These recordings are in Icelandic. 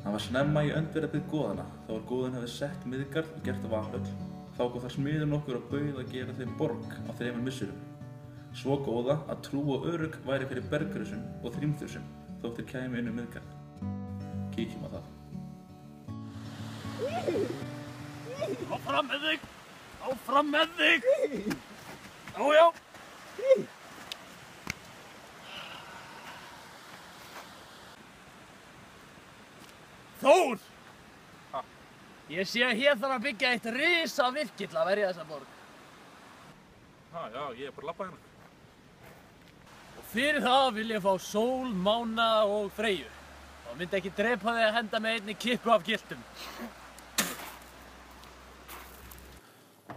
Hann var snemma í öndverðarbið goðanna, þá goðin hefði sett miðgarð og gert valhöll. Þá kom þar smiður nokkur og bauð að gera þeim borg á 3 misserum. Svo góða að trú og örugg væri fyrir bergrisum og þrýmþursum þótt þeir kæmu inn miðgarð. Kíkjum á það. Áfram með þig! Áfram með þig! Já. Þór! Ég sé að hér þarf að byggja eitt risavirki til að verja þessa borg. Já, ég bara labba hérna. Og fyrir það vil ég fá sól, mána og Freyju. Það myndi ekki drepa þig að henda með einni kippu af giltum.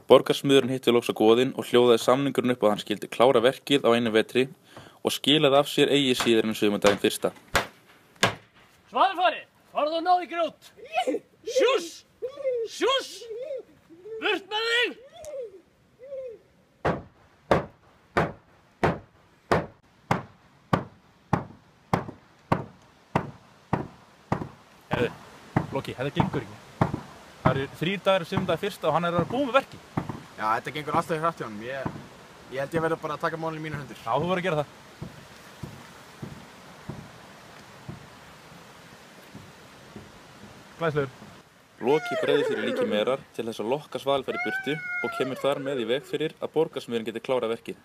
Borgarsmiðurinn hitti loks á goðinn og hljóðaði samningurinn upp að hann skyldi klára verkið á einu vetri og skilaði af sér eigi síðar en sumardaginn fyrsta. Svanfari, farðu og náðu í grjót. Sjúss! Sjúss! Burt með þig! Herðu, Loki, þetta gengur ekki. Það eru 3 dagar sumardaginn fyrsta og hann að búa með verkið. Já, þetta gengur alltaf í hratt hjá honum. Ég held ég verður bara að taka málinn í mínar hendur. Já, þú verður að gera það. Glæslegur. Loki breiðir fyrir líki merar til þess að lokka Svalfær í burtu og kemur þar með í veg fyrir að borgarsmiðurinn geti klárað verkið.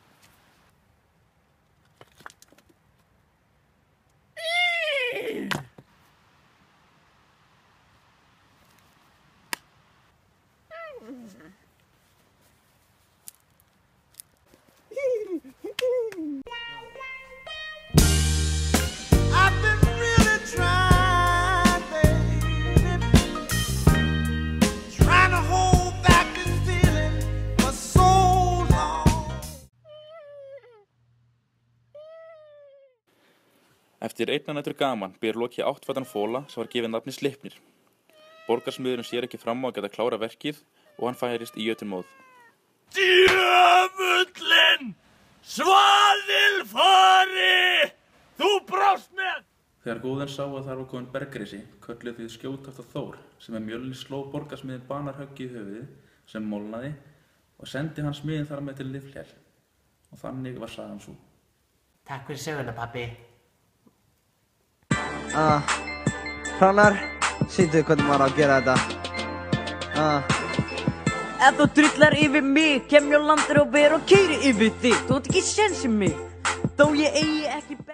Eftir einna nætur gaman ber Loki áttfætan fola sem var gefið nafni Sleipnir. Borgarsmiðurinn sér ekki fram á að geta klára verkið og hann færist í jötunmóð. Djöfullinn! Svanfari! Þú brást með! Þegar goðinn sá að þar var komin bergrisi, kölluðu því skjótafta Þór sem með mjölni sló borgarsmiðinn banarhöggi í höfuðið sem molnaði og sendi hann smiðinn þar með til Lifljær. Og þannig var sagan sú. Takk fyrir söguna, pabbi. Hrannar, sýndu hvernig maður á að gera þetta. Ef þú drullar yfir mig, kem ég á landir og ver og keyri yfir þig. Þú átt ekki séns í mig, þó ég eigi ekki